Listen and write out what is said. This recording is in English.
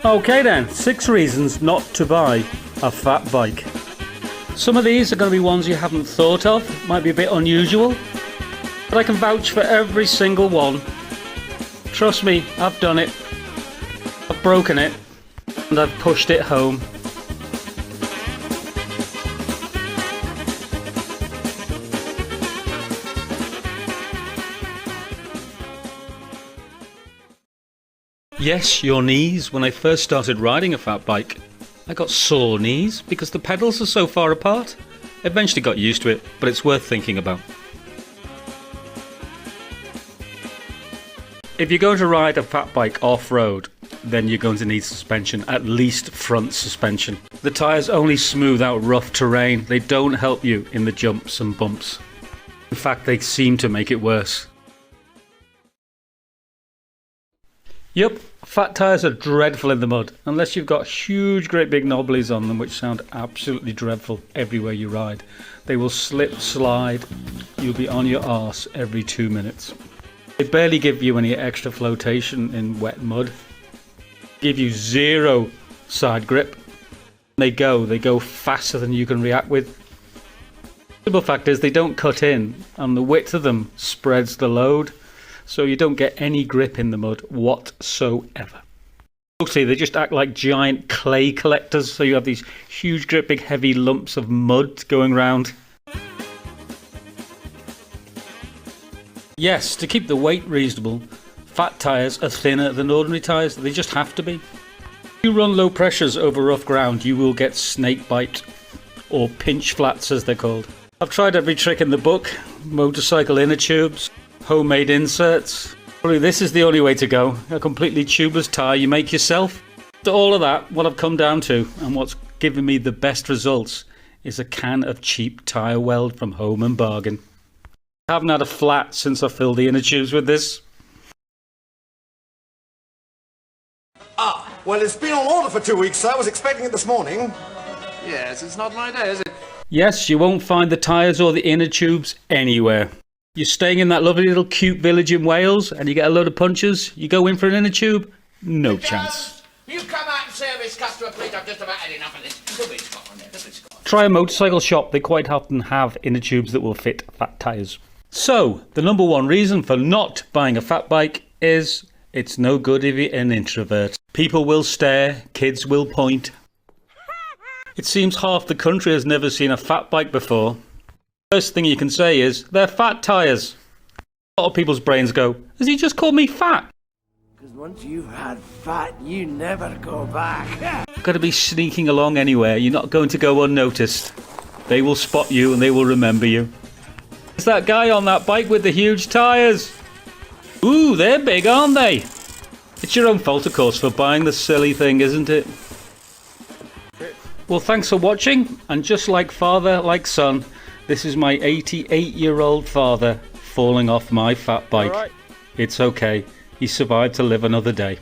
Okay then, 6 reasons not to buy a fat bike. Some of these are going to be ones you haven't thought of, might be a bit unusual, but I can vouch for every single one. Trust me, I've done it, I've broken it, and I've pushed it home. Yes, your knees. When I first started riding a fat bike, I got sore knees because the pedals are so far apart. I eventually got used to it, but it's worth thinking about. If you're going to ride a fat bike off-road, then you're going to need suspension, at least front suspension. The tyres only smooth out rough terrain. They don't help you in the jumps and bumps. In fact, they seem to make it worse. Yep, fat tyres are dreadful in the mud, unless you've got huge great big knobblies on them which sound absolutely dreadful everywhere you ride. They will slip, slide, you'll be on your arse every 2 minutes. They barely give you any extra flotation in wet mud. Give you zero side grip. They go faster than you can react with. The simple fact is they don't cut in, and the width of them spreads the load. So you don't get any grip in the mud whatsoever. Mostly they just act like giant clay collectors, so you have these huge great big heavy lumps of mud going round. Yes, to keep the weight reasonable, fat tyres are thinner than ordinary tyres. They just have to be. If you run low pressures over rough ground, you will get snake bite, or pinch flats as they're called. I've tried every trick in the book, motorcycle inner tubes, homemade inserts. Probably this is the only way to go. A completely tubeless tyre you make yourself. To all of that, what I've come down to, and what's given me the best results, is a can of cheap tyre weld from Home & Bargain. I haven't had a flat since I filled the inner tubes with this. Well, it's been on order for 2 weeks, so I was expecting it this morning. Yes, it's not my day, is it? Yes, you won't find the tyres or the inner tubes anywhere. You're staying in that lovely little cute village in Wales and you get a load of punches, you go in for an inner tube, no chance. You come out and service customer, please. I've just about had enough of this. Put it Scott on there. Put it Scott. Try a motorcycle shop, they quite often have inner tubes that will fit fat tyres. So, the number one reason for not buying a fat bike is it's no good if you're an introvert. People will stare, kids will point. It seems half the country has never seen a fat bike before. First thing you can say is, they're fat tyres. A lot of people's brains go, has he just called me fat? Because once you've had fat, you never go back. Got to be sneaking along anywhere, you're not going to go unnoticed. They will spot you and they will remember you. It's that guy on that bike with the huge tyres. Ooh, they're big, aren't they? It's your own fault, of course, for buying the silly thing, isn't it? Well, thanks for watching, and just like father, like son, this is my 88-year-old father falling off my fat bike. It's okay, he survived to live another day.